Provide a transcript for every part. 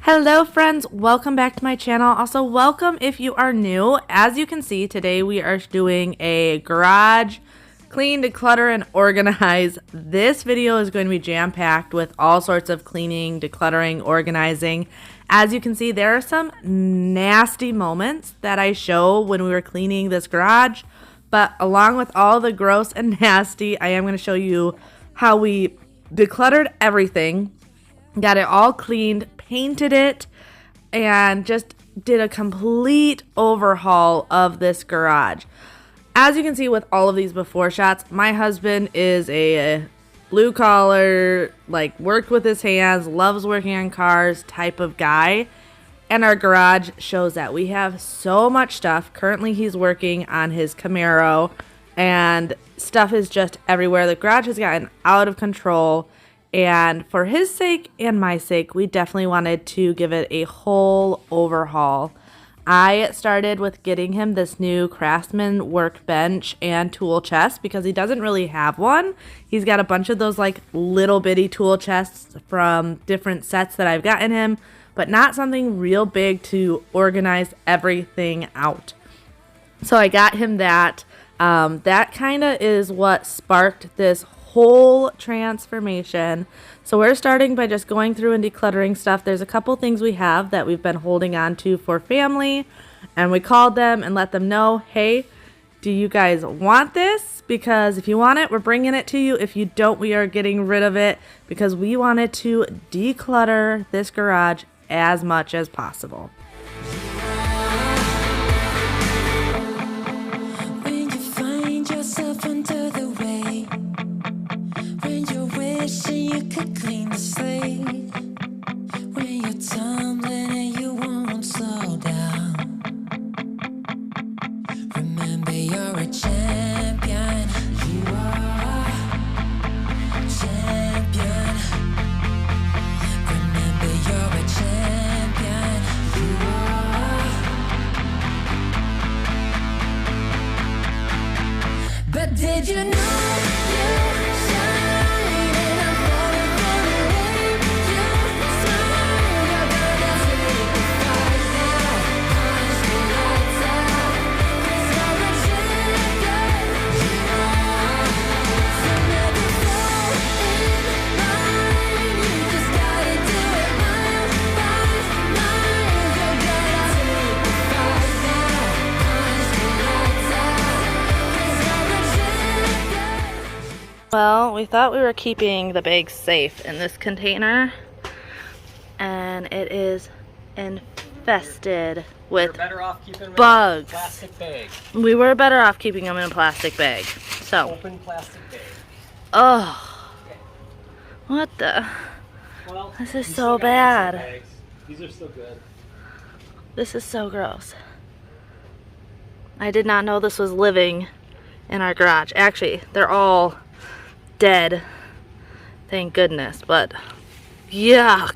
Hello friends, welcome back to my channel. Also welcome if you are new. As you can see, today we are doing a garage clean, declutter, and organize. This video is going to be jam-packed with all sorts of cleaning, decluttering, organizing. As you can see, there are some nasty moments that I show when we were cleaning this garage, but along with all the gross and nasty, I am going to show you how we decluttered everything, got it all cleaned, painted it, and just did a complete overhaul of this garage. As you can see with all of these before shots, my husband is a blue collar, like worked with his hands, loves working on cars type of guy. And our garage shows that. We have so much stuff. Currently he's working on his Camaro and stuff is just everywhere. The garage has gotten out of control. And for his sake and my sake, we definitely wanted to give it a whole overhaul. I started with getting him this new Craftsman workbench and tool chest because he doesn't really have one. He's got a bunch of those like little bitty tool chests from different sets that I've gotten him, but not something real big to organize everything out. So I got him that. That kind of is what sparked this whole transformation. So we're starting by just going through and decluttering stuff. There's a couple things we have that we've been holding on to for family, and we called them and let them know, hey, do you guys want this? Because if you want it, we're bringing it to you. If you don't, we are getting rid of it because we wanted to declutter this garage as much as possible. You could clean the slate when you're tumbling and you won't slow down. Remember, you're a champion. You are a champion. Remember, you're a champion. You are. But did you know you shine? Well, we thought we were keeping the bag safe in this container, and it is infested with bugs. Plastic bag. We were better off keeping them in a plastic bag. So, Open plastic bag. oh, what the? Well, This is we so still got lots of bad. bags. These are still good. This is so gross. I did not know this was living in our garage. Actually, they're all dead, thank goodness, but yuck.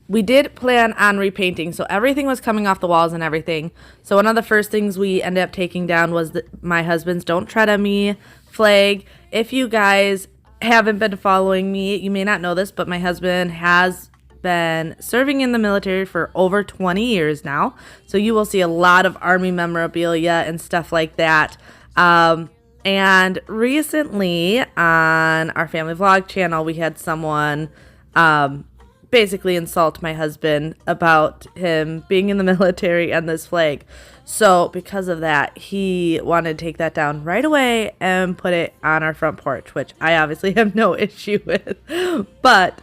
We did plan on repainting, so everything was coming off the walls and everything. So one of the first things we ended up taking down was my husband's "Don't Tread on Me" flag. If you guys haven't been following me, you may not know this, but my husband has been serving in the military for over 20 years now. So you will see a lot of Army memorabilia and stuff like that. And recently on our family vlog channel, we had someone basically insult my husband about him being in the military and this flag. So because of that, he wanted to take that down right away and put it on our front porch, which I obviously have no issue with. But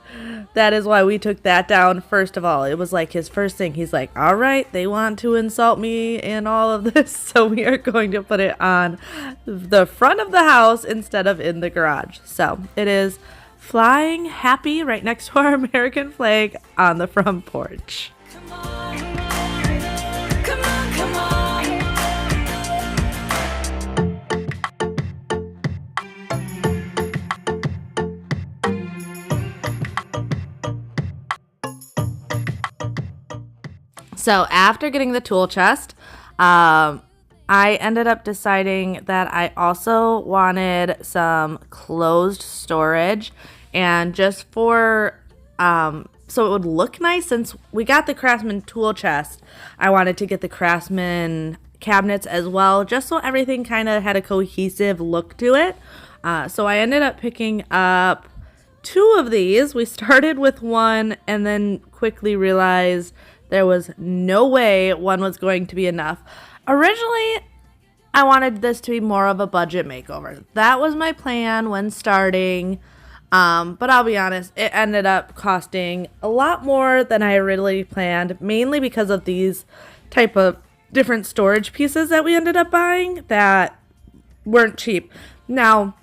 that is why we took that down first of all. It was like his first thing. He's like, all right, they want to insult me and all of this, so we are going to put it on the front of the house instead of in the garage. So it is flying happy right next to our American flag on the front porch. Come on, come on, come on. So after getting the tool chest, I ended up deciding that I also wanted some closed storage, and just for so it would look nice, since we got the Craftsman tool chest, I wanted to get the Craftsman cabinets as well, just so everything kind of had a cohesive look to it. So I ended up picking up 2 of these. We started with one and then quickly realized there was no way one was going to be enough. Originally, I wanted this to be more of a budget makeover. That was my plan when starting. But I'll be honest, it ended up costing a lot more than I originally planned, mainly because of these type of different storage pieces that we ended up buying that weren't cheap. Now,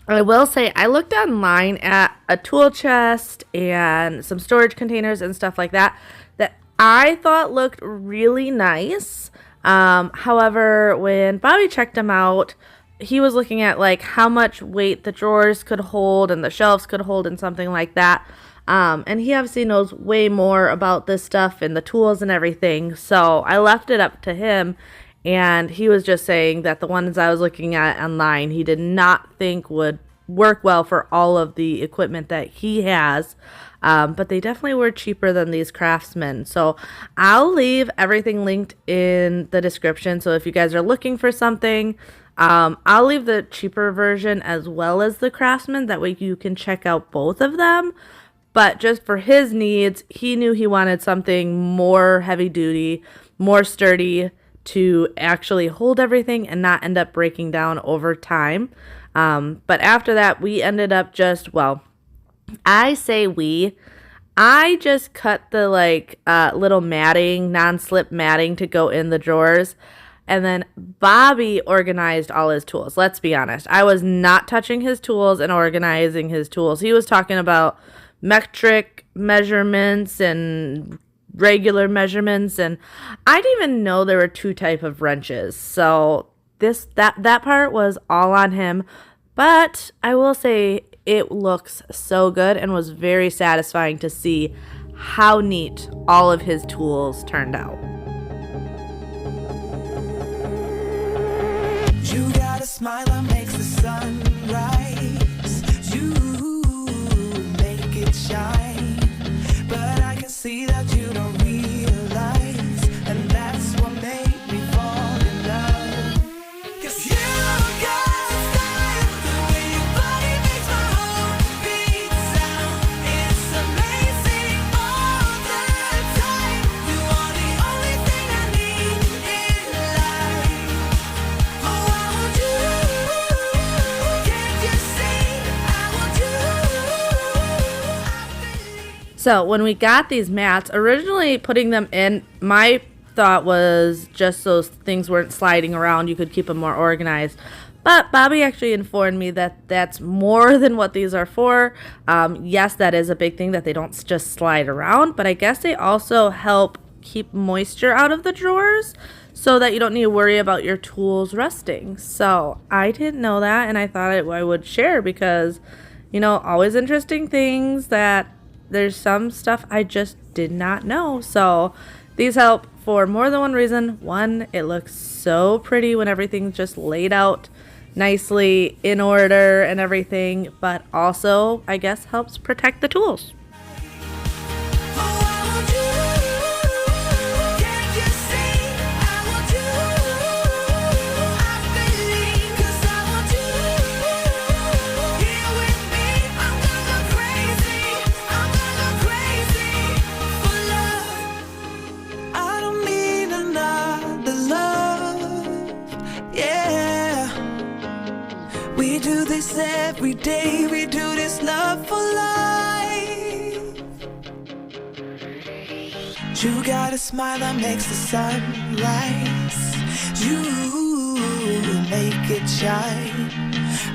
I will say I looked online at a tool chest and some storage containers and stuff like that that I thought looked really nice. However, when Bobby checked them out, he was looking at like how much weight the drawers could hold and the shelves could hold and something like that. And he obviously knows way more about this stuff and the tools and everything. So I left it up to him, and he was just saying that the ones I was looking at online, he did not think would work well for all of the equipment that he has. But they definitely were cheaper than these Craftsmen. So I'll leave everything linked in the description. So if you guys are looking for something, I'll leave the cheaper version as well as the Craftsman. That way you can check out both of them. But just for his needs, he knew he wanted something more heavy duty, more sturdy, to actually hold everything and not end up breaking down over time. But after that, we ended up just, well, I just cut the little matting, non-slip matting to go in the drawers. And then Bobby organized all his tools. Let's be honest. I was not touching his tools and organizing his tools. He was talking about metric measurements and regular measurements. And I didn't even know there were 2 types of wrenches. So that part was all on him. But I will say it looks so good and was very satisfying to see how neat all of his tools turned out. You got a smile that makes the sun rise. You make it shine. But I can see that you don't realize. And that's what made me fall in love. 'Cause you got style. The way your body makes my heart beat sound. It's amazing all the time. You are the only thing I need in life. Oh, I want you. Can't you see? I want you. I believe. So when we got these mats, originally putting them in, my thought was just so things weren't sliding around, you could keep them more organized. But Bobby actually informed me that that's more than what these are for. Yes, that is a big thing, that they don't just slide around, but I guess they also help keep moisture out of the drawers so that you don't need to worry about your tools rusting. So I didn't know that, and I thought I would share because, always interesting things that there's some stuff I just did not know. So these help for more than one reason. One, it looks so pretty when everything's just laid out nicely in order and everything, but also I guess helps protect the tools. Oh, I want you. Can't you see? I want you. I believe 'cause I want you. Here with me, I'm gonna go crazy. I'm gonna go crazy for love. I don't need another love. Yeah. We do this every day. We do this love for life. You got a smile that makes the sun rise. You make it shine.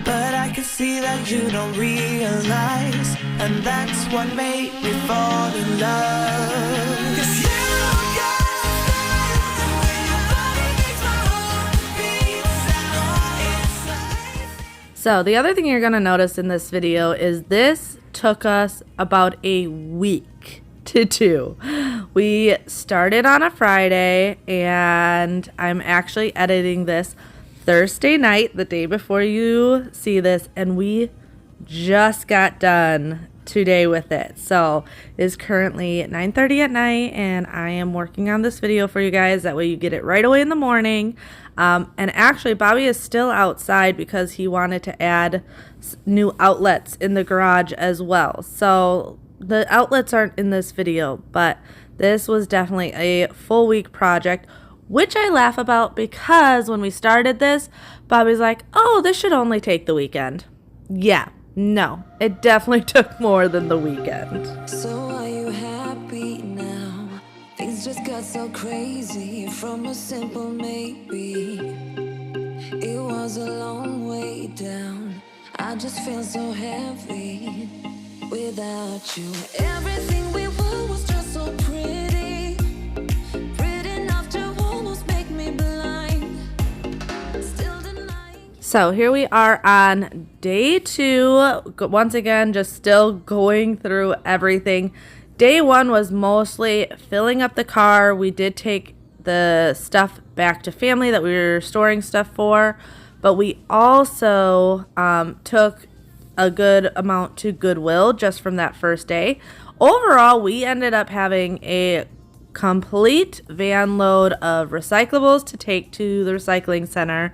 But I can see that you don't realize. And that's what made me fall in love. 'Cause you got style. The way your body makes my heart beat sound. It's amazing. So the other thing you're going to notice in this video is this took us about a week to do. We started on a Friday, and I'm actually editing this Thursday night, the day before you see this, and we just got done today with it. So it's currently 9:30 at night, and I am working on this video for you guys. That way you get it right away in the morning. And actually, Bobby is still outside because he wanted to add new outlets in the garage as well. So the outlets aren't in this video, but this was definitely a full week project, which I laugh about because when we started this, Bobby's like, oh, this should only take the weekend. Yeah, no, it definitely took more than the weekend. So are you happy now? Things just got so crazy from a simple maybe. It was a long way down. I just feel so heavy without you. Everything we were was just so pretty. Pretty enough to almost make me blind. Still denying. So here we are on day 2. Once again, just still going through everything. Day 1 was mostly filling up the car. We did take the stuff back to family that we were storing stuff for, but we also took a good amount to Goodwill just from that first day. Overall, we ended up having a complete van load of recyclables to take to the recycling center,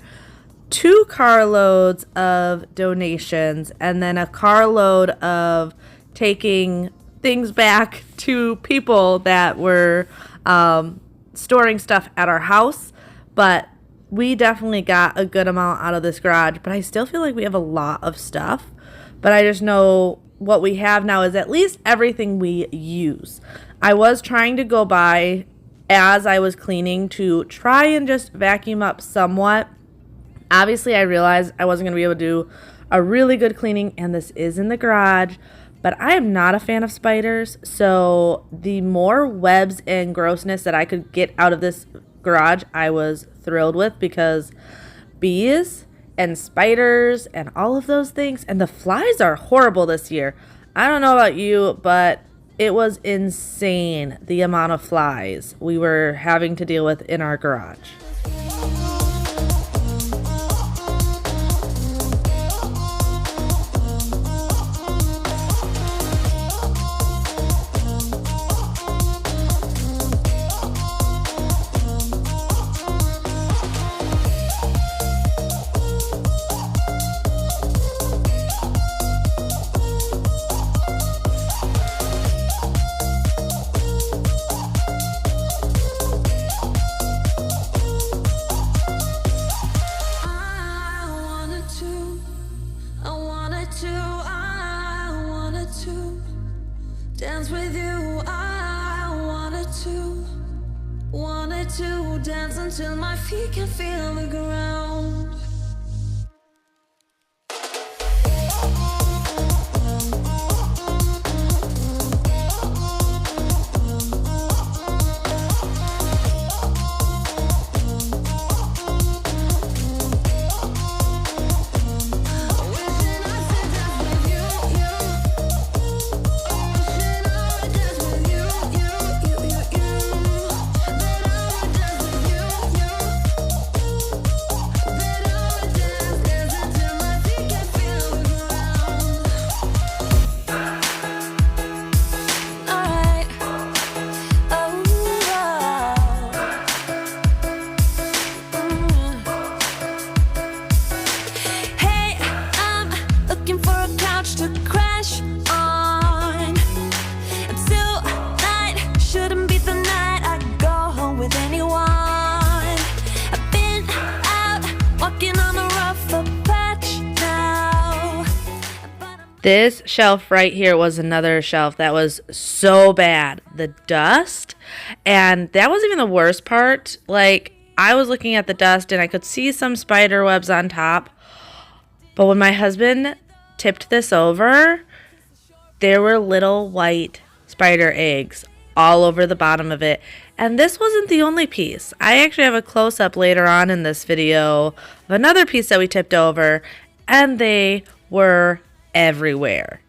2 carloads of donations, and then a carload of taking things back to people that were storing stuff at our house. But we definitely got a good amount out of this garage, but I still feel like we have a lot of stuff. But I just know what we have now is at least everything we use. I was trying to go by as I was cleaning to try and just vacuum up somewhat. Obviously, I realized I wasn't going to be able to do a really good cleaning, and this is in the garage. But I am not a fan of spiders, so the more webs and grossness that I could get out of this garage, I was thrilled with, because bees and spiders and all of those things, and the flies are horrible this year. I don't know about you, but it was insane the amount of flies we were having to deal with in our garage. Dance with you, I wanted to dance until my feet can feel the ground. This shelf right here was another shelf that was so bad. The dust. And that wasn't even the worst part. Like, I was looking at the dust and I could see some spider webs on top. But when my husband tipped this over, there were little white spider eggs all over the bottom of it. And this wasn't the only piece. I actually have a close-up later on in this video of another piece that we tipped over, and they were everywhere.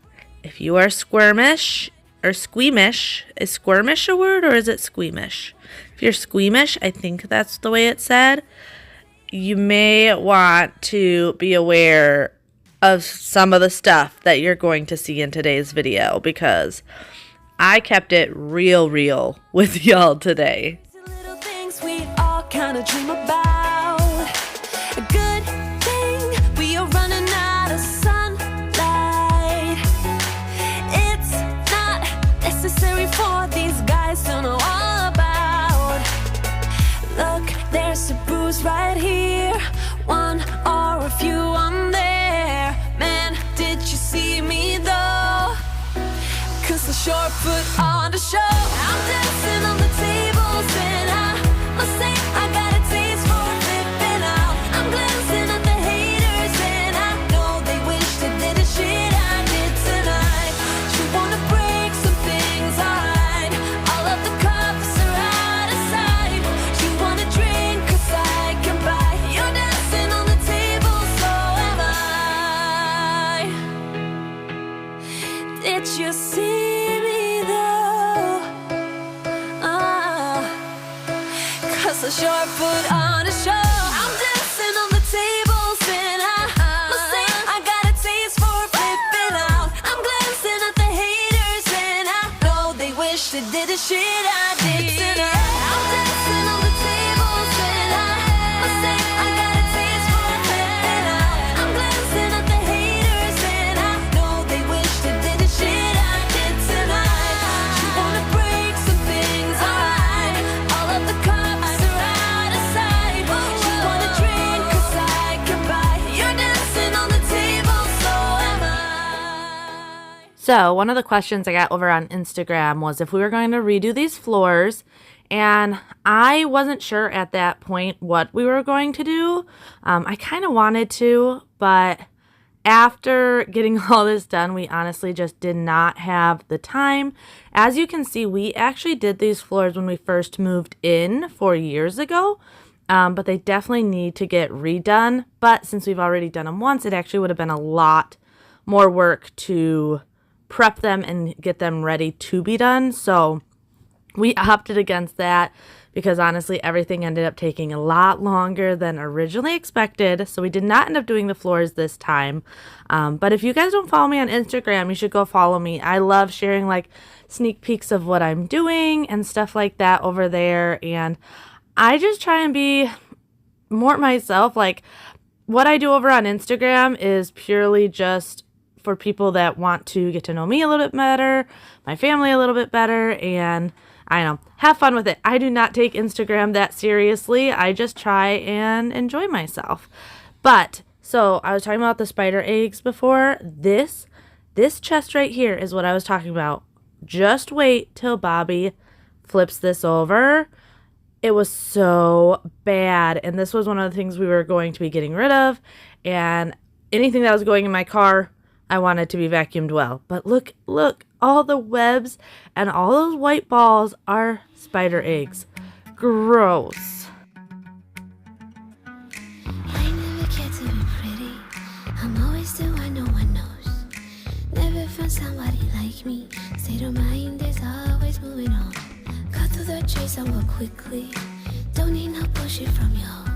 If you are squirmish, or squeamish. Is squirmish a word or is it squeamish? If you're squeamish, I think that's the way it's said. You may want to be aware of some of the stuff that you're going to see in today's video, because I kept it real with y'all today. Little things we all kind of dream about. A good thing we are running out of sunlight. It's not necessary for these guys to know all about. Look, there's a bruise right here, one or a few on there. Man, did you see me though? 'Cause the short put on the show. I'm dancing on the tables and I must say I got a taste for flipping out. I'm glancing at the haters and I know they wish they did the shit I did tonight. You wanna break some things, alright. All of the cups are out of sight. You wanna drink 'cause I can buy. You're dancing on the table, so am I. Did you see? A short put on a show. I'm dancing on the tables and I must say I got a taste for flipping out. I'm glancing at the haters and I know they wish they did the shit I did tonight. I'm dancing on the tables and I must say I got a taste for flipping out. I'm glancing at the haters and I know they wish they did the shit I did tonight. You wanna break some things, alright. All of the cups. So one of the questions I got over on Instagram was if we were going to redo these floors, and I wasn't sure at that point what we were going to do. I kind of wanted to, but after getting all this done, we honestly just did not have the time. As you can see, we actually did these floors when we first moved in 4 years ago, but they definitely need to get redone. But since we've already done them once, it actually would have been a lot more work to prep them and get them ready to be done. So we opted against that because honestly everything ended up taking a lot longer than originally expected. So we did not end up doing the floors this time. But if you guys don't follow me on Instagram, you should go follow me. I love sharing like sneak peeks of what I'm doing and stuff like that over there. And I just try and be more myself. Like what I do over on Instagram is purely just for people that want to get to know me a little bit better, my family a little bit better, and I don't know, have fun with it. I do not take Instagram that seriously. I just try and enjoy myself. But, so I was talking about the spider eggs before. This chest right here is what I was talking about. Just wait till Bobby flips this over. It was so bad, and this was one of the things we were going to be getting rid of, and anything that was going in my car, I wanted to be vacuumed well. But look, all the webs and all those white balls are spider eggs. Gross. I never cared to be pretty. I'm always the one no one knows. Never found somebody like me. State of mind is always moving on. Cut through the chase somewhat quickly. Don't need no bullshit from y'all.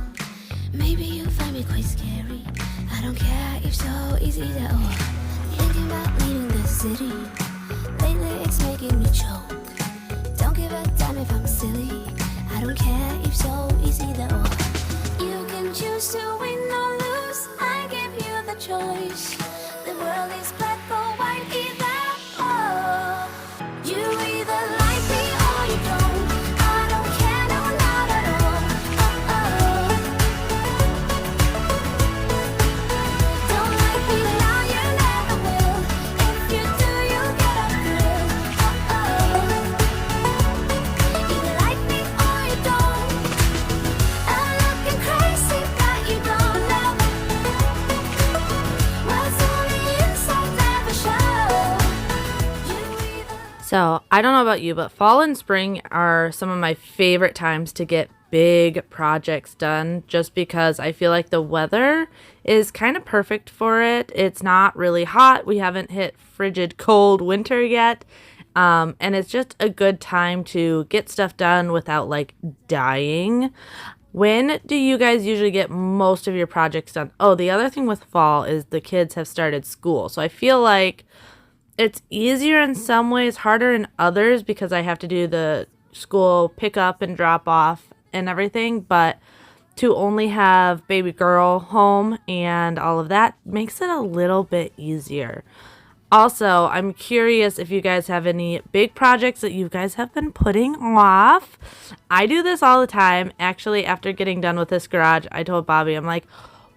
Maybe you find me quite scary. I don't care if so, it's either or. Thinking about leaving the city. Lately it's making me choke. Don't give a damn if I'm silly. I don't care if so, it's either or. You can choose to win or lose. I give you the choice. The world is black or white, either or. You either like me or you don't. I don't care, no, not at all. Don't like me now, you never will. If you do, you get a thrill. Either like me or you don't. I'm looking crazy, but you don't know. What's on the inside never show. You either. So I don't know about you, but fall and spring are some of my favorite times to get big projects done, just because I feel like the weather is kind of perfect for it. It's not really hot. We haven't hit frigid cold winter yet. And it's just a good time to get stuff done without like dying. When do you guys usually get most of your projects done? Oh, the other thing with fall is the kids have started school. So I feel like it's easier in some ways, harder in others because I have to do the school pick up and drop off and everything. But to only have baby girl home and all of that makes it a little bit easier. Also, I'm curious if you guys have any big projects that you guys have been putting off. I do this all the time. Actually, after getting done with this garage, I told Bobby, I'm like,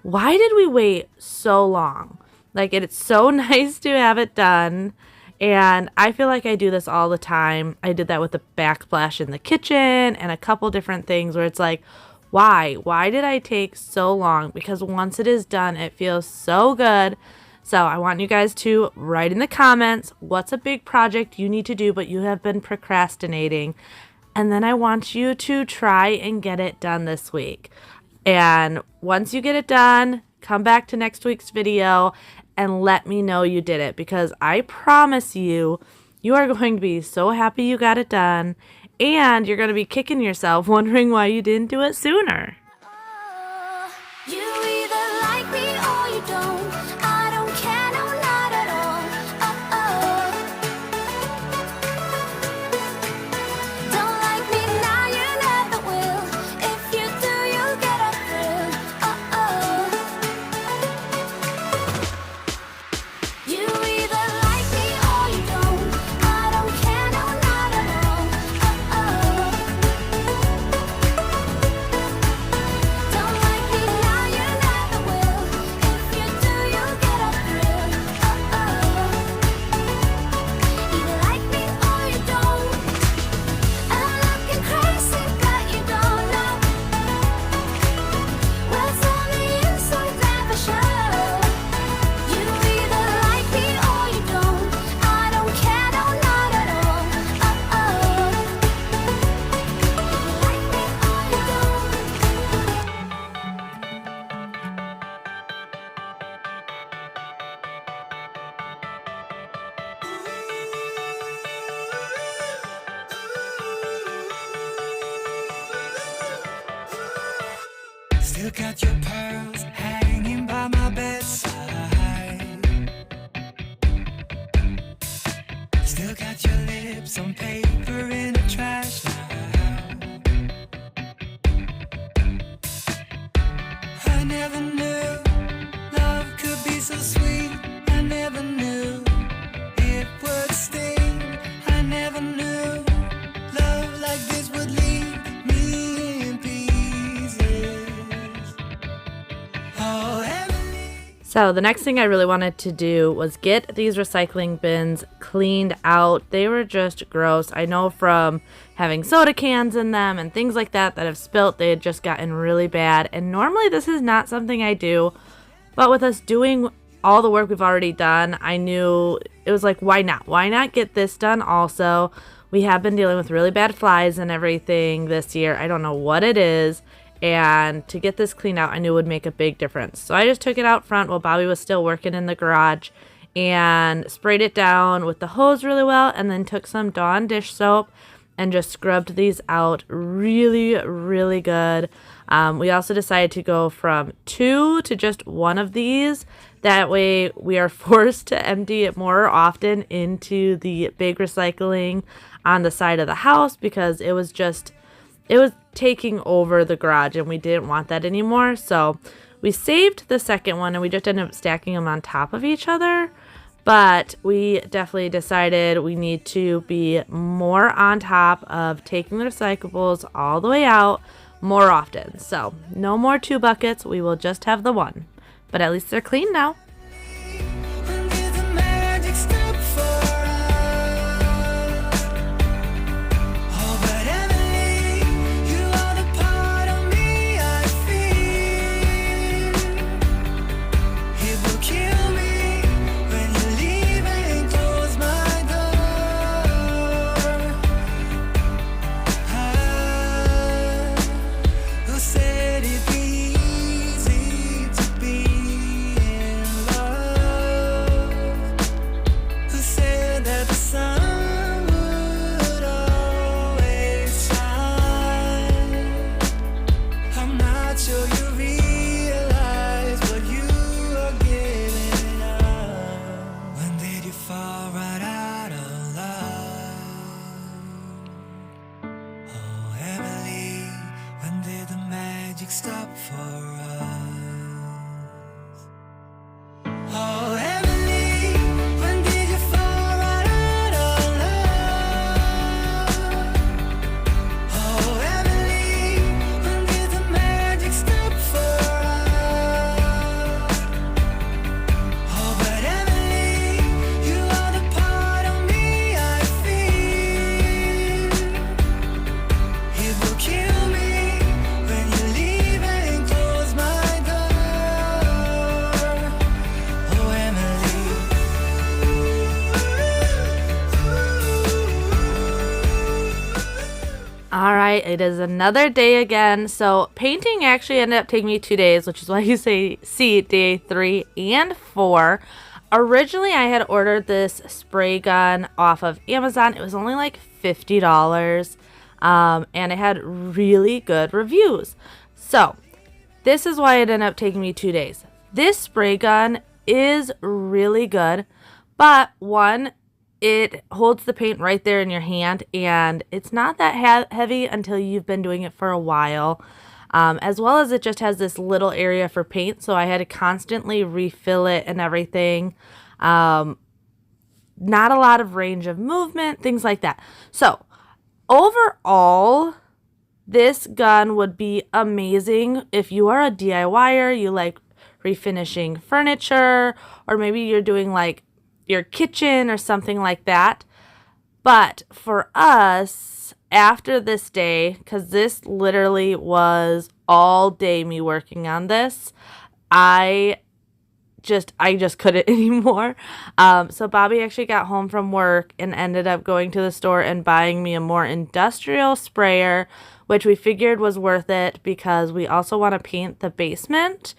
why did we wait so long? Like, it's so nice to have it done. And I feel like I do this all the time. I did that with the backsplash in the kitchen and a couple different things where it's like, why? Why did I take so long? Because once it is done, it feels so good. So I want you guys to write in the comments what's a big project you need to do but you have been procrastinating. And then I want you to try and get it done this week. And once you get it done, come back to next week's video and let me know you did it, because I promise you, you are going to be so happy you got it done, and you're going to be kicking yourself wondering why you didn't do it sooner. You either like me or you don't. I don't care, no, not at all. Don't like me now, you never will. If you do, you'll get a thrill. You either like me or you don't. I don't care, no, not at all. Don't like me now, you never will. If you do, you'll get a thrill. Either like me or you don't. I'm looking crazy, but you don't know. What's on the inside never show. You either like me or you don't. I don't care, no, not at all. Like me or you don't. Still got your pearls hanging by my bedside. Still got your lips on paper in a trash now. I never knew love could be so sweet. I never knew it would sting. I never knew love like this would leave me in pieces. Oh, Emily. So the next thing I really wanted to do was get these recycling bins cleaned out. They were just gross. I know from having soda cans in them and things like that that have spilt, they had just gotten really bad. And normally this is not something I do, but with us doing all the work we've already done, I knew it was like, why not? Why not get this done also? We have been dealing with really bad flies and everything this year. I don't know what it is. And to get this cleaned out, I knew would make a big difference. So I just took it out front while Bobby was still working in the garage and sprayed it down with the hose really well, and then took some Dawn dish soap and just scrubbed these out really, really good. We also decided to go from 2 to just 1 of these. That way we are forced to empty it more often into the big recycling on the side of the house, because it was taking over the garage and we didn't want that anymore. So we saved the second one and we just ended up stacking them on top of each other. But we definitely decided we need to be more on top of taking the recyclables all the way out more often. So no more 2 buckets. We will just have the 1. But at least they're clean now. When did the magic stop for us? Oh, but Emily, you are the part of me I feel. It will kill me when you leave and close my door. Who said it'd be easy to be in magic stop for us. Oh, Emily, when did you fall out of love? Oh, Emily, when did the magic stop for us? Oh, but Emily, you are the part of me I feel. It will kill me when you leave and close my door. Oh, Emily. All right, it is another day again. So painting actually ended up taking me 2 days, which is why you see day 3 and 4. Originally, I had ordered this spray gun off of Amazon. It was only like $50, and it had really good reviews. So this is why it ended up taking me 2 days. This spray gun is really good, but one, it holds the paint right there in your hand, and it's not that heavy until you've been doing it for a while. As well as it just has this little area for paint, so I had to constantly refill it and everything. Not a lot of range of movement, things like that. So overall, this gun would be amazing if you are a DIYer, you like refinishing furniture, or maybe you're doing like your kitchen or something like that. But for us, after this day, because this literally was all day me working on this, I just couldn't anymore. So Bobby actually got home from work and ended up going to the store and buying me a more industrial sprayer, which we figured was worth it because we also want to paint the basement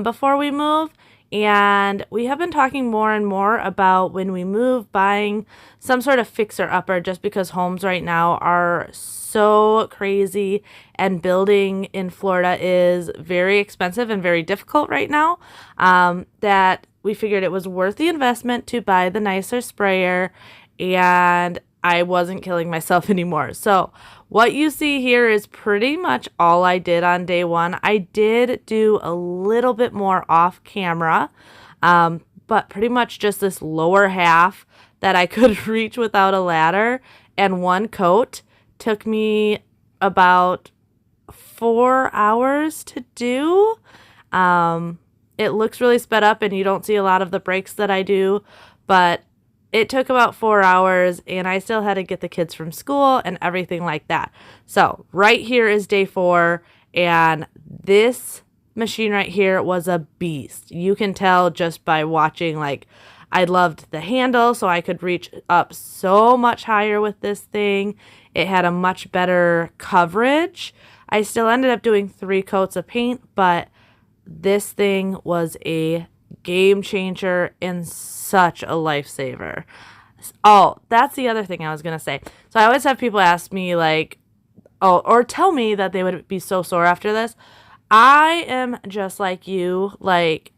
before we move. And we have been talking more and more about when we move, buying some sort of fixer-upper, just because homes right now are so crazy and building in Florida is very expensive and very difficult right now, that we figured it was worth the investment to buy the nicer sprayer, and I wasn't killing myself anymore. So what you see here is pretty much all I did on day 1. I did do a little bit more off camera, but pretty much just this lower half that I could reach without a ladder, and one coat took me about 4 hours to do. It looks really sped up and you don't see a lot of the breaks that I do, but it took about 4 hours, and I still had to get the kids from school and everything like that. So right here is day 4, and this machine right here was a beast. You can tell just by watching, like, I loved the handle, so I could reach up so much higher with this thing. It had a much better coverage. I still ended up doing 3 coats of paint, but this thing was a game changer and such a lifesaver. Oh, that's the other thing I was going to say. So I always have people ask me, like, oh, or tell me that they would be so sore after this. I am just like you. Like,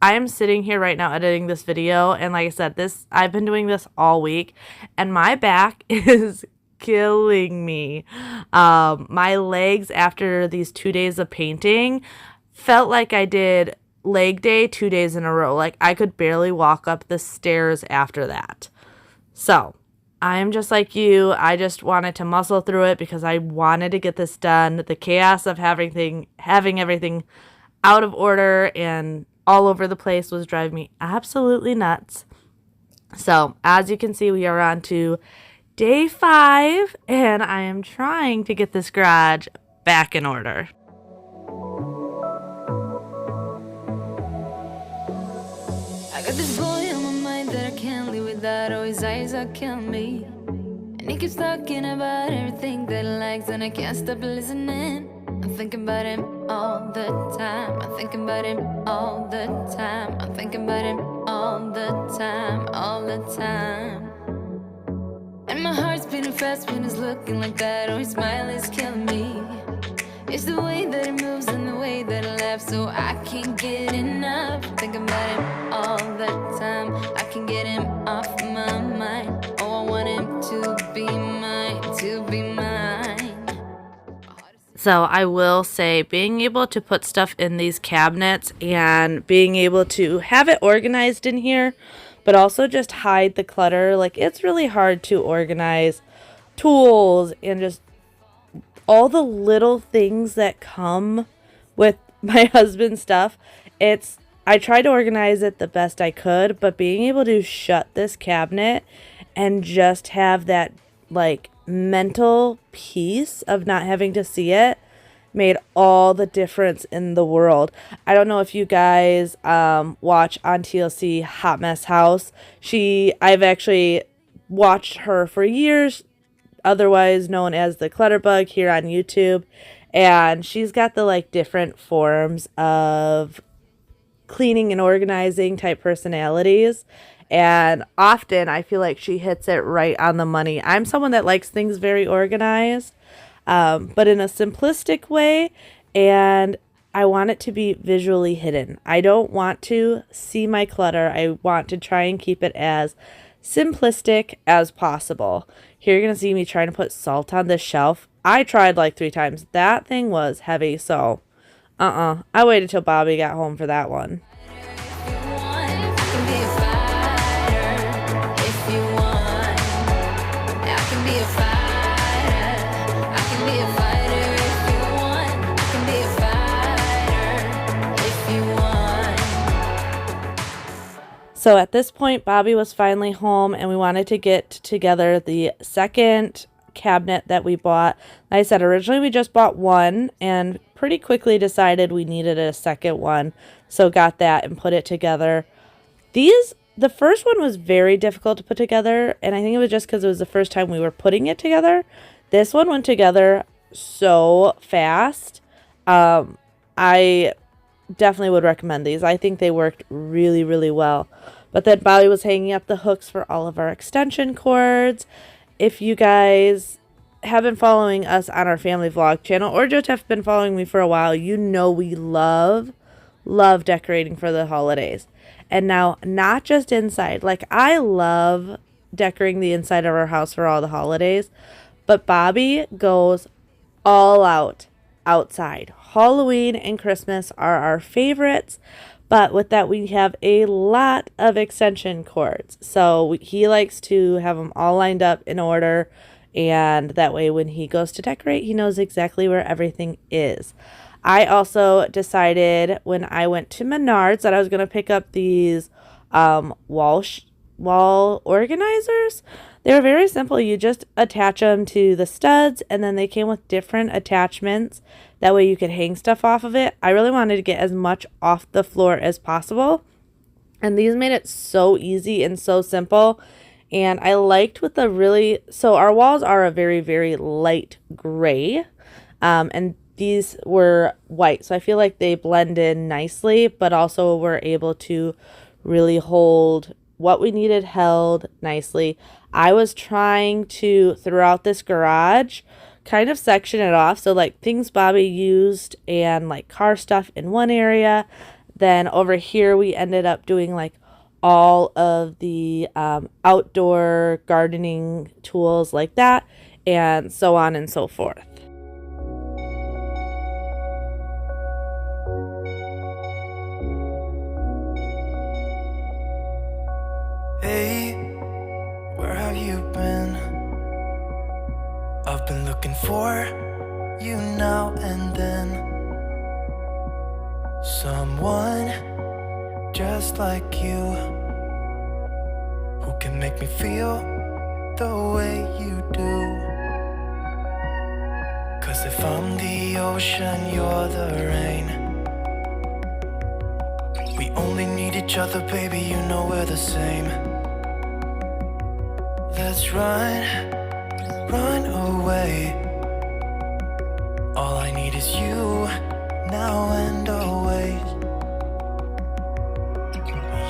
I am sitting here right now editing this video, and like I said, I've been doing this all week, and my back is killing me. My legs after these 2 days of painting felt like I did leg day 2 days in a row. Like, I could barely walk up the stairs after that. So I am just like you. I just wanted to muscle through it because I wanted to get this done. The chaos of having everything out of order and all over the place was driving me absolutely nuts. So as you can see, we are on to day 5, and I am trying to get this garage back in order. I got this boy on my mind that I can't live without. Oh, his eyes are killing me. And he keeps talking about everything that he likes, and I can't stop listening. I'm thinking about him all the time. I'm thinking about him all the time. I'm thinking about him all the time, all the time. And my heart's beating fast when he's looking like that. Oh, his smile is killing me. It's the way that he moves and the way that he laughs, so I can't get enough. Thinking about him all the time. I can't get him off my mind. Oh, I want him to be mine, to be mine. So I will say being able to put stuff in these cabinets and being able to have it organized in here, but also just hide the clutter. Like, it's really hard to organize tools and just all the little things that come with my husband's stuff. I tried to organize it the best I could, but being able to shut this cabinet and just have that like mental peace of not having to see it made all the difference in the world. I don't know if you guys watch on TLC Hot Mess House. I've actually watched her for years, otherwise known as the Clutter Bug, here on YouTube, and she's got the like different forms of cleaning and organizing type personalities, and often I feel like she hits it right on the money. I'm someone that likes things very organized, but in a simplistic way, and I want it to be visually hidden. I don't want to see my clutter. I want to try and keep it as simplistic as possible. Here you're going to see me trying to put salt on this shelf. I tried like 3 times. That thing was heavy, so I waited till Bobby got home for that one. So at this point, Bobby was finally home, and we wanted to get together the second cabinet that we bought. Like I said, originally we just bought one and pretty quickly decided we needed a second one. So got that and put it together. The first one was very difficult to put together, and I think it was just because it was the first time we were putting it together. This one went together so fast. I definitely would recommend these. I think they worked really, really well. But then Bobby was hanging up the hooks for all of our extension cords. If you guys have been following us on our family vlog channel or just have been following me for a while, you know we love decorating for the holidays. And now, not just inside. Like, I love decorating the inside of our house for all the holidays, but Bobby goes all out outside. Halloween and Christmas are our favorites, but with that we have a lot of extension cords. So he likes to have them all lined up in order, and that way when he goes to decorate, he knows exactly where everything is. I also decided when I went to Menards that I was going to pick up these wall organizers. They were very simple. You just attach them to the studs, and then they came with different attachments. That way you could hang stuff off of it. I really wanted to get as much off the floor as possible, and these made it so easy and so simple. And I liked with so our walls are a very, very light gray, and these were white, so I feel like they blend in nicely, but also were able to really hold what we needed held nicely. I was trying to, throughout this garage, kind of section it off. So like things Bobby used and like car stuff in one area. Then over here we ended up doing like all of the outdoor gardening tools like that, and so on and so forth. Hey, where have you been? I've been looking for you now and then. Someone just like you, who can make me feel the way you do. 'Cause if I'm the ocean, you're the rain. We only need each other, baby, you know we're the same. Let's run away. All I need is you, now and always.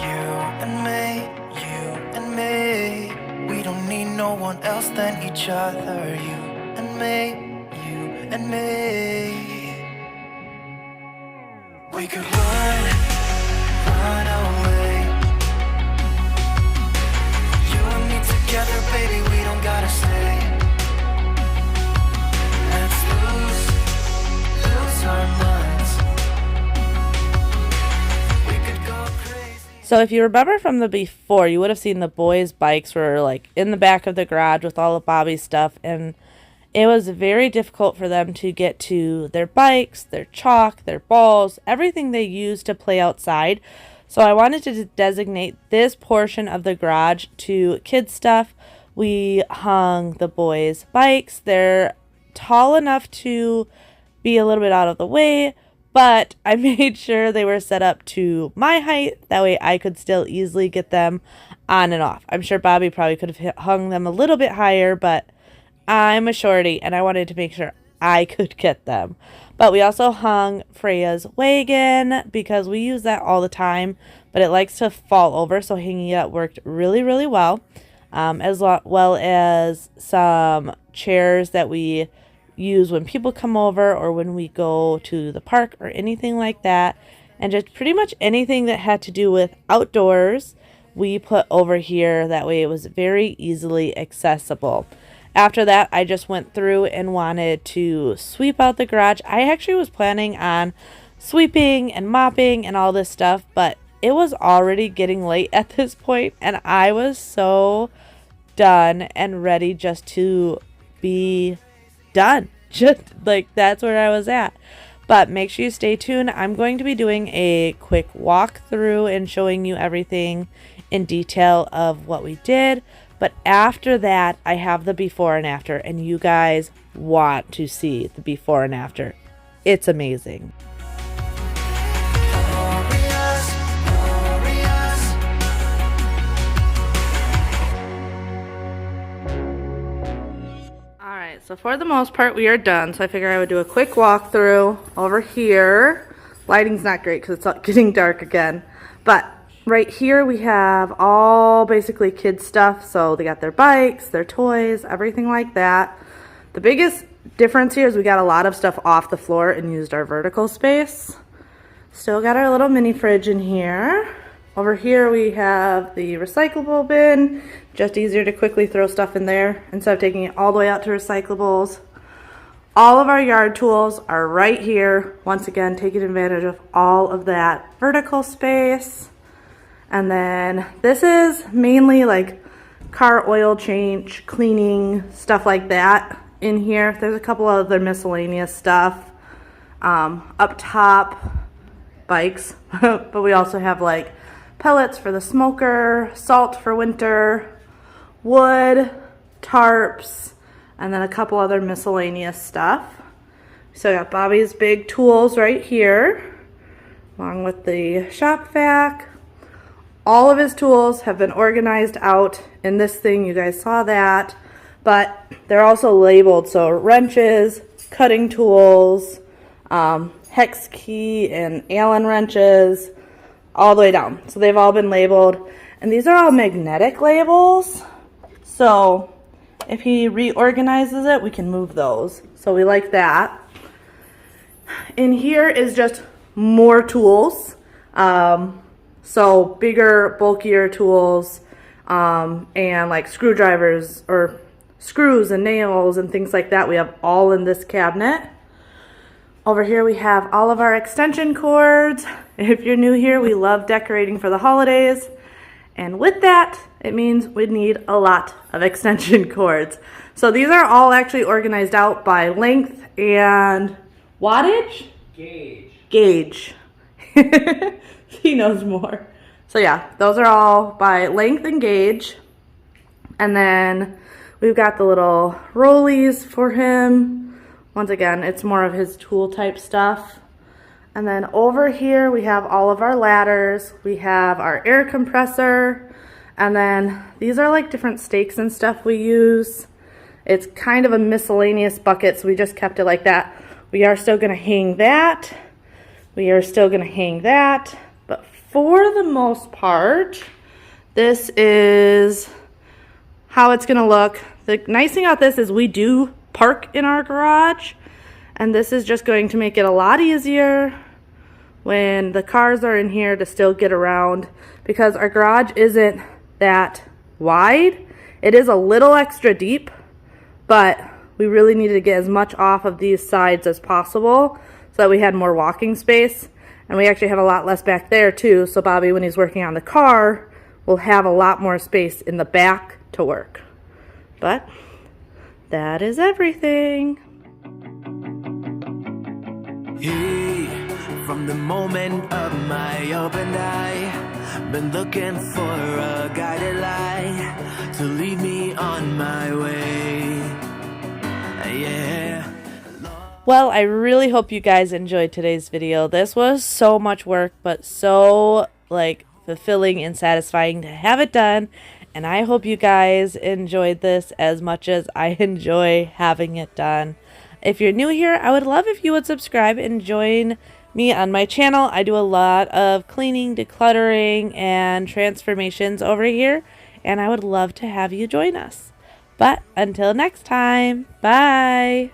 You and me, we don't need no one else than each other. You and me, we could run away. You and me together, baby, we don't gotta stay. Let's lose So if you remember from the before, you would have seen the boys' bikes were like in the back of the garage with all of Bobby's stuff, and it was very difficult for them to get to their bikes, their chalk, their balls, everything they use to play outside. So I wanted to designate this portion of the garage to kids' stuff. We hung the boys' bikes. They're tall enough to be a little bit out of the way, but I made sure they were set up to my height. That way I could still easily get them on and off. I'm sure Bobby probably could have hung them a little bit higher, but I'm a shorty and I wanted to make sure I could get them. But we also hung Freya's wagon because we use that all the time, but it likes to fall over, so hanging it up worked really, really well. As well as some chairs that we use when people come over or when we go to the park or anything like that. And just pretty much anything that had to do with outdoors, we put over here. That way it was very easily accessible. After that, I just went through and wanted to sweep out the garage. I actually was planning on sweeping and mopping and all this stuff, but it was already getting late at this point, and I was so done and ready just to be done. Just like that's where I was at. But make sure you stay tuned. I'm going to be doing a quick walkthrough and showing you everything in detail of what we did. But after that, I have the before and after, and you guys want to see the before and after. It's amazing. Alright, so for the most part, we are done. So I figured I would do a quick walkthrough over here. Lighting's not great because it's getting dark again. But right here we have all basically kids stuff. So they got their bikes, their toys, everything like that. The biggest difference here is we got a lot of stuff off the floor and used our vertical space. Still got our little mini fridge in here. Over here we have the recyclable bin. Just easier to quickly throw stuff in there instead of taking it all the way out to recyclables. All of our yard tools are right here. Once again, taking advantage of all of that vertical space. And then this is mainly like car oil change, cleaning, stuff like that in here. There's a couple other miscellaneous stuff. Up top, bikes. But we also have like pellets for the smoker, salt for winter, wood, tarps, and then a couple other miscellaneous stuff. So I got Bobby's big tools right here, along with the shop vac. All of his tools have been organized out in this thing. You guys saw that, but they're also labeled. So wrenches, cutting tools, hex key and Allen wrenches, all the way down. So they've all been labeled, and these are all magnetic labels. So if he reorganizes it, we can move those. So we like that. In here is just more tools. So bigger, bulkier tools, and like screwdrivers or screws and nails and things like that. We have all in this cabinet. Over here we have all of our extension cords. If you're new here, we love decorating for the holidays. And with that, it means we need a lot of extension cords. So these are all actually organized out by length and wattage? Gauge. He knows more. So yeah, those are all by length and gauge. And then we've got the little rollies for him. Once again, it's more of his tool type stuff. And then over here we have all of our ladders. We have our air compressor. And then these are like different stakes and stuff we use. It's kind of a miscellaneous bucket, so we just kept it like that. We are still going to hang that. We are still going to hang that. But for the most part, this is how it's going to look. The nice thing about this is we do park in our garage, and this is just going to make it a lot easier when the cars are in here to still get around, because our garage isn't that wide. It is a little extra deep, but we really needed to get as much off of these sides as possible so that we had more walking space. And we actually have a lot less back there too, so Bobby, when he's working on the car, will have a lot more space in the back to work. But that is everything. Hey, from the moment of my open eye, been looking for a guided light to lead me on my way. Yeah. Well, I really hope you guys enjoyed today's video. This was so much work, but so fulfilling and satisfying to have it done. And I hope you guys enjoyed this as much as I enjoy having it done. If you're new here, I would love if you would subscribe and join me on my channel. I do a lot of cleaning, decluttering, and transformations over here, and I would love to have you join us. But until next time, bye!